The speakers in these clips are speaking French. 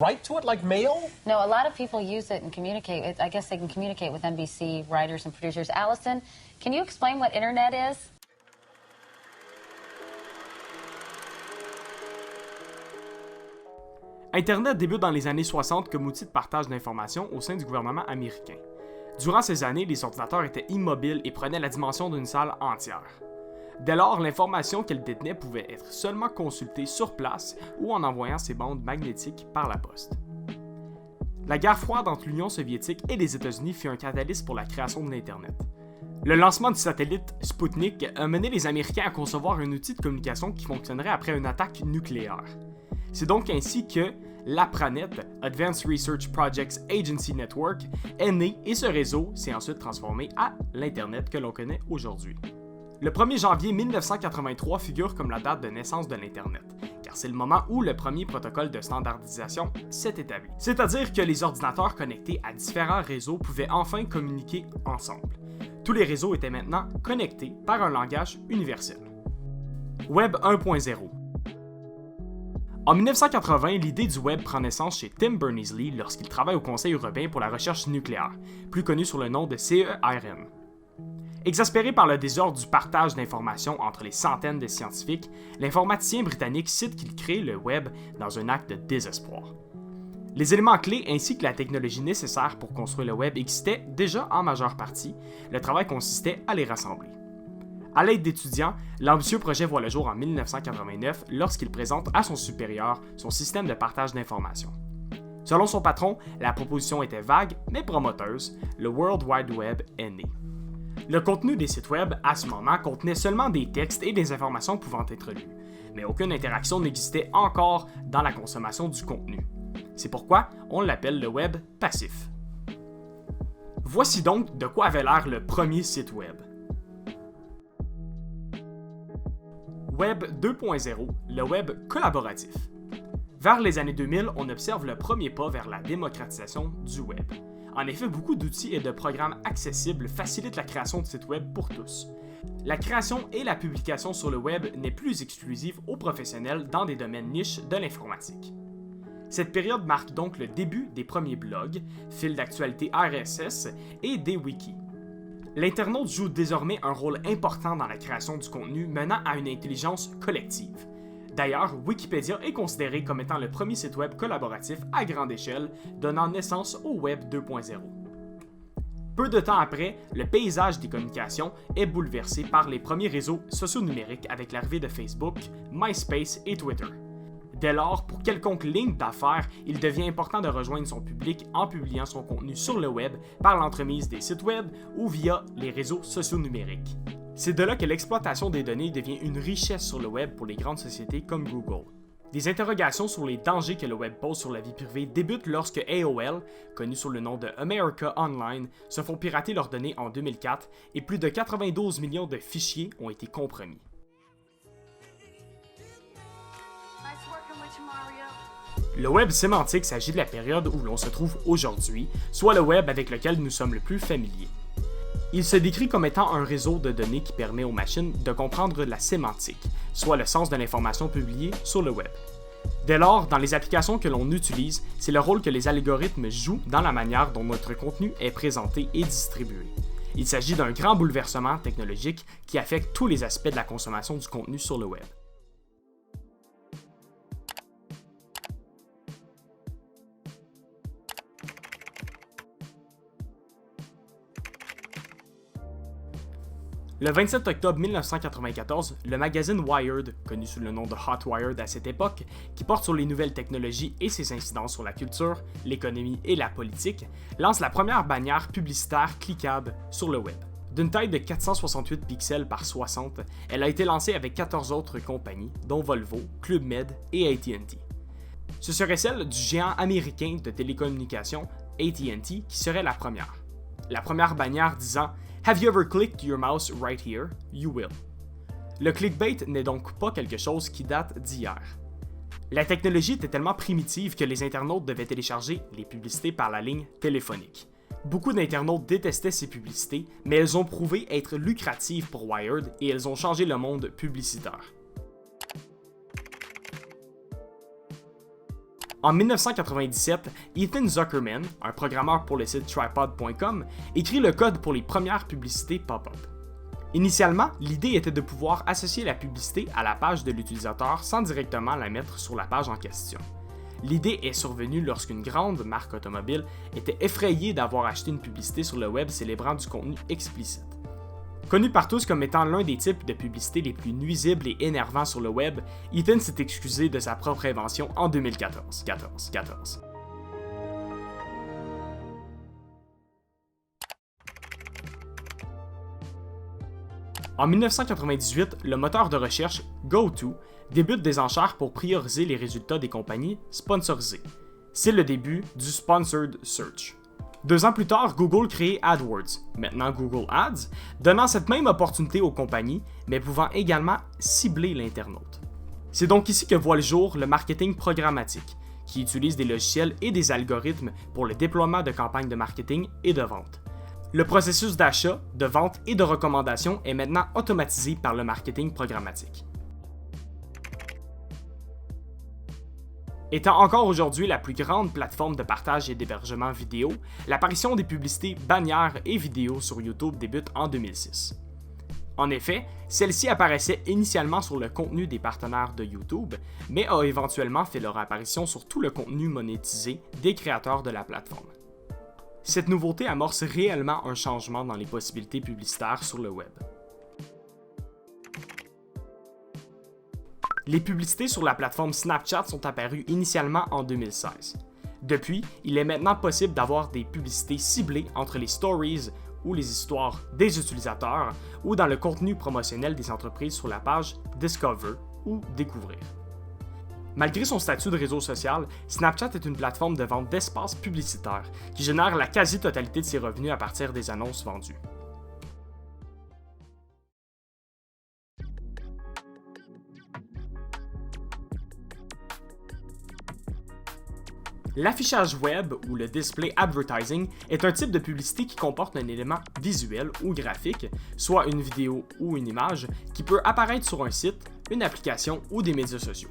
write to it like mail? No, a lot of people use it and communicate. I guess they can communicate with NBC writers and producers. Allison, can you explain what Internet is? Internet débute dans les années 60 comme outil de partage d'informations au sein du gouvernement américain. Durant ces années, les ordinateurs étaient immobiles et prenaient la dimension d'une salle entière. Dès lors, l'information qu'elle détenait pouvait être seulement consultée sur place ou en envoyant ses bandes magnétiques par la poste. La guerre froide entre l'Union soviétique et les États-Unis fut un catalyste pour la création de l'Internet. Le lancement du satellite Sputnik a mené les Américains à concevoir un outil de communication qui fonctionnerait après une attaque nucléaire. C'est donc ainsi que l'APRANET, Advanced Research Projects Agency Network, est né et ce réseau s'est ensuite transformé à l'Internet que l'on connaît aujourd'hui. Le 1er janvier 1983 figure comme la date de naissance de l'Internet, car c'est le moment où le premier protocole de standardisation s'est établi. C'est-à-dire que les ordinateurs connectés à différents réseaux pouvaient enfin communiquer ensemble. Tous les réseaux étaient maintenant connectés par un langage universel. Web 1.0. En 1980, l'idée du web prend naissance chez Tim Berners-Lee lorsqu'il travaille au Conseil européen pour la recherche nucléaire, plus connu sous le nom de CERN. Exaspéré par le désordre du partage d'informations entre les centaines de scientifiques, l'informaticien britannique cite qu'il crée le web dans un acte de désespoir. Les éléments clés ainsi que la technologie nécessaire pour construire le web existaient déjà en majeure partie, le travail consistait à les rassembler. À l'aide d'étudiants, l'ambitieux projet voit le jour en 1989 lorsqu'il présente à son supérieur son système de partage d'informations. Selon son patron, la proposition était vague mais promoteuse, le World Wide Web est né. Le contenu des sites web, à ce moment, contenait seulement des textes et des informations pouvant être lues, mais aucune interaction n'existait encore dans la consommation du contenu. C'est pourquoi on l'appelle le web passif. Voici donc de quoi avait l'air le premier site web. Web 2.0, le web collaboratif. Vers les années 2000, on observe le premier pas vers la démocratisation du web. En effet, beaucoup d'outils et de programmes accessibles facilitent la création de sites web pour tous. La création et la publication sur le web n'est plus exclusive aux professionnels dans des domaines niches de l'informatique. Cette période marque donc le début des premiers blogs, fils d'actualité RSS et des wikis. L'internaute joue désormais un rôle important dans la création du contenu menant à une intelligence collective. D'ailleurs, Wikipédia est considéré comme étant le premier site web collaboratif à grande échelle, donnant naissance au Web 2.0. Peu de temps après, le paysage des communications est bouleversé par les premiers réseaux socio-numériques avec l'arrivée de Facebook, MySpace et Twitter. Dès lors, pour quelconque ligne d'affaires, il devient important de rejoindre son public en publiant son contenu sur le web par l'entremise des sites web ou via les réseaux socio-numériques. C'est de là que l'exploitation des données devient une richesse sur le web pour les grandes sociétés comme Google. Des interrogations sur les dangers que le web pose sur la vie privée débutent lorsque AOL, connu sous le nom de America Online, se font pirater leurs données en 2004 et plus de 92 millions de fichiers ont été compromis. Le web sémantique s'agit de la période où l'on se trouve aujourd'hui, soit le web avec lequel nous sommes le plus familiers. Il se décrit comme étant un réseau de données qui permet aux machines de comprendre la sémantique, soit le sens de l'information publiée sur le web. Dès lors, dans les applications que l'on utilise, c'est le rôle que les algorithmes jouent dans la manière dont notre contenu est présenté et distribué. Il s'agit d'un grand bouleversement technologique qui affecte tous les aspects de la consommation du contenu sur le web. Le 27 octobre 1994, le magazine Wired, connu sous le nom de Hot Wired à cette époque, qui porte sur les nouvelles technologies et ses incidences sur la culture, l'économie et la politique, lance la première bannière publicitaire cliquable sur le web. D'une taille de 468 pixels par 60, elle a été lancée avec 14 autres compagnies, dont Volvo, Club Med et AT&T. Ce serait celle du géant américain de télécommunications, AT&T, qui serait la première. La première bannière disant « Have you ever clicked your mouse right here? You will ». Le clickbait n'est donc pas quelque chose qui date d'hier. La technologie était tellement primitive que les internautes devaient télécharger les publicités par la ligne téléphonique. Beaucoup d'internautes détestaient ces publicités, mais elles ont prouvé être lucratives pour Wired et elles ont changé le monde publicitaire. En 1997, Ethan Zuckerman, un programmeur pour le site tripod.com, écrit le code pour les premières publicités pop-up. Initialement, l'idée était de pouvoir associer la publicité à la page de l'utilisateur sans directement la mettre sur la page en question. L'idée est survenue lorsqu'une grande marque automobile était effrayée d'avoir acheté une publicité sur le web célébrant du contenu explicite. Connu par tous comme étant l'un des types de publicités les plus nuisibles et énervants sur le web, Ethan s'est excusé de sa propre invention en 2014. En 1998, le moteur de recherche GoTo débute des enchères pour prioriser les résultats des compagnies sponsorisées. C'est le début du Sponsored Search. 2 ans plus tard, Google crée AdWords, maintenant Google Ads, donnant cette même opportunité aux compagnies, mais pouvant également cibler l'internaute. C'est donc ici que voit le jour le marketing programmatique, qui utilise des logiciels et des algorithmes pour le déploiement de campagnes de marketing et de vente. Le processus d'achat, de vente et de recommandation est maintenant automatisé par le marketing programmatique. Étant encore aujourd'hui la plus grande plateforme de partage et d'hébergement vidéo, l'apparition des publicités bannières et vidéos sur YouTube débute en 2006. En effet, celle-ci apparaissait initialement sur le contenu des partenaires de YouTube, mais a éventuellement fait leur apparition sur tout le contenu monétisé des créateurs de la plateforme. Cette nouveauté amorce réellement un changement dans les possibilités publicitaires sur le web. Les publicités sur la plateforme Snapchat sont apparues initialement en 2016. Depuis, il est maintenant possible d'avoir des publicités ciblées entre les stories ou les histoires des utilisateurs ou dans le contenu promotionnel des entreprises sur la page Discover ou Découvrir. Malgré son statut de réseau social, Snapchat est une plateforme de vente d'espaces publicitaires qui génère la quasi-totalité de ses revenus à partir des annonces vendues. L'affichage web ou le display advertising est un type de publicité qui comporte un élément visuel ou graphique, soit une vidéo ou une image, qui peut apparaître sur un site, une application ou des médias sociaux.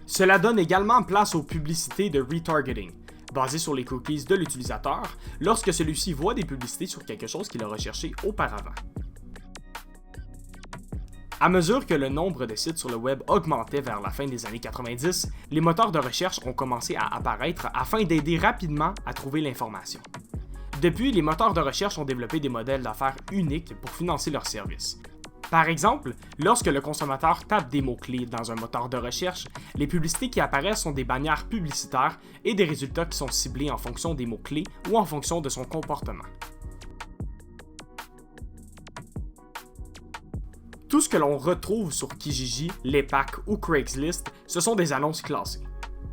Cela donne également place aux publicités de retargeting, basées sur les cookies de l'utilisateur, lorsque celui-ci voit des publicités sur quelque chose qu'il a recherché auparavant. À mesure que le nombre de sites sur le web augmentait vers la fin des années 90, les moteurs de recherche ont commencé à apparaître afin d'aider rapidement à trouver l'information. Depuis, les moteurs de recherche ont développé des modèles d'affaires uniques pour financer leurs services. Par exemple, lorsque le consommateur tape des mots-clés dans un moteur de recherche, les publicités qui apparaissent sont des bannières publicitaires et des résultats qui sont ciblés en fonction des mots-clés ou en fonction de son comportement. Tout ce que l'on retrouve sur Kijiji, Lepak ou Craigslist, ce sont des annonces classées.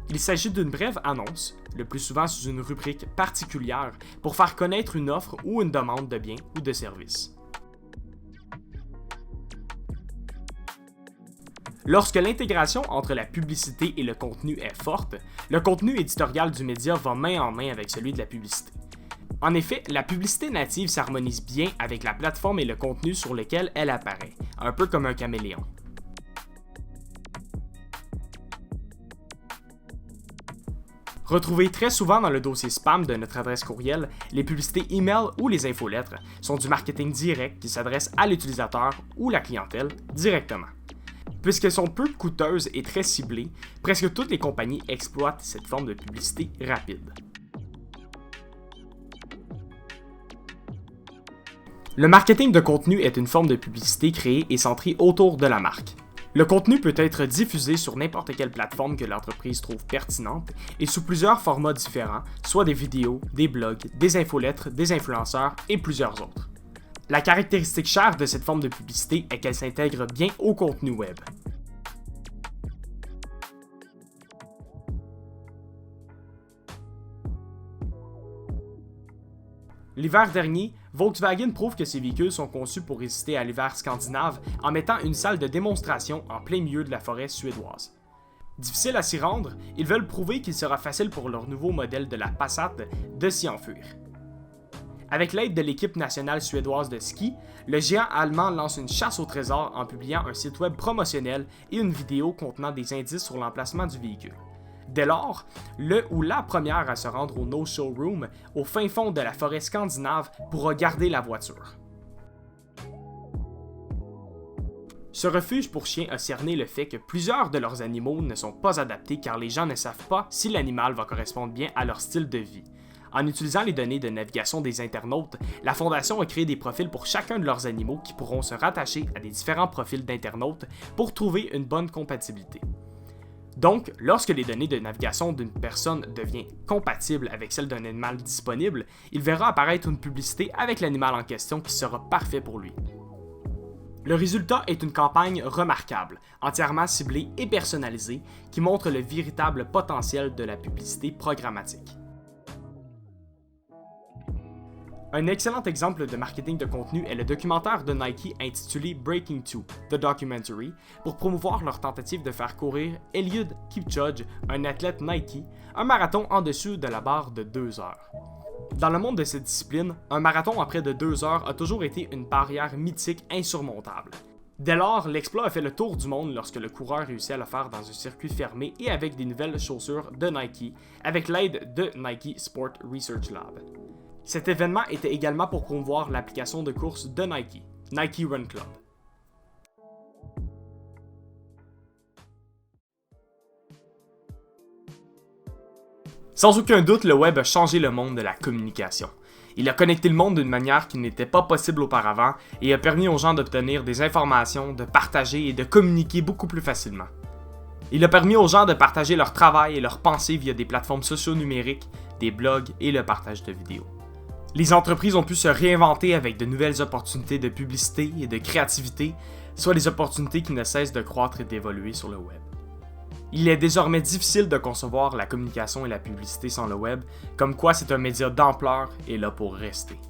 Il s'agit d'une brève annonce, le plus souvent sous une rubrique particulière, pour faire connaître une offre ou une demande de biens ou de services. Lorsque l'intégration entre la publicité et le contenu est forte, le contenu éditorial du média va main en main avec celui de la publicité. En effet, la publicité native s'harmonise bien avec la plateforme et le contenu sur lequel elle apparaît, un peu comme un caméléon. Retrouvées très souvent dans le dossier spam de notre adresse courriel, les publicités email ou les infolettres sont du marketing direct qui s'adresse à l'utilisateur ou la clientèle directement. Puisqu'elles sont peu coûteuses et très ciblées, presque toutes les compagnies exploitent cette forme de publicité rapide. Le marketing de contenu est une forme de publicité créée et centrée autour de la marque. Le contenu peut être diffusé sur n'importe quelle plateforme que l'entreprise trouve pertinente et sous plusieurs formats différents, soit des vidéos, des blogs, des infolettres, des influenceurs et plusieurs autres. La caractéristique chère de cette forme de publicité est qu'elle s'intègre bien au contenu web. L'hiver dernier, Volkswagen prouve que ses véhicules sont conçus pour résister à l'hiver scandinave en mettant une salle de démonstration en plein milieu de la forêt suédoise. Difficile à s'y rendre, ils veulent prouver qu'il sera facile pour leur nouveau modèle de la Passat de s'y enfuir. Avec l'aide de l'équipe nationale suédoise de ski, le géant allemand lance une chasse au trésor en publiant un site web promotionnel et une vidéo contenant des indices sur l'emplacement du véhicule. Dès lors, le ou la première à se rendre au no-show room, au fin fond de la forêt scandinave, pourra garder la voiture. Ce refuge pour chiens a cerné le fait que plusieurs de leurs animaux ne sont pas adaptés car les gens ne savent pas si l'animal va correspondre bien à leur style de vie. En utilisant les données de navigation des internautes, la Fondation a créé des profils pour chacun de leurs animaux qui pourront se rattacher à des différents profils d'internautes pour trouver une bonne compatibilité. Donc, lorsque les données de navigation d'une personne deviennent compatibles avec celles d'un animal disponible, il verra apparaître une publicité avec l'animal en question qui sera parfait pour lui. Le résultat est une campagne remarquable, entièrement ciblée et personnalisée, qui montre le véritable potentiel de la publicité programmatique. Un excellent exemple de marketing de contenu est le documentaire de Nike intitulé Breaking 2, The Documentary, pour promouvoir leur tentative de faire courir Eliud Kipchoge, un athlète Nike, un marathon en dessous de la barre de 2 heures. Dans le monde de cette discipline, un marathon à près de 2 heures a toujours été une barrière mythique insurmontable. Dès lors, l'exploit a fait le tour du monde lorsque le coureur réussit à le faire dans un circuit fermé et avec des nouvelles chaussures de Nike, avec l'aide de Nike Sport Research Lab. Cet événement était également pour promouvoir l'application de course de Nike, Nike Run Club. Sans aucun doute, le web a changé le monde de la communication. Il a connecté le monde d'une manière qui n'était pas possible auparavant et a permis aux gens d'obtenir des informations, de partager et de communiquer beaucoup plus facilement. Il a permis aux gens de partager leur travail et leurs pensées via des plateformes socio-numériques, des blogs et le partage de vidéos. Les entreprises ont pu se réinventer avec de nouvelles opportunités de publicité et de créativité, soit des opportunités qui ne cessent de croître et d'évoluer sur le web. Il est désormais difficile de concevoir la communication et la publicité sans le web, comme quoi c'est un média d'ampleur et là pour rester.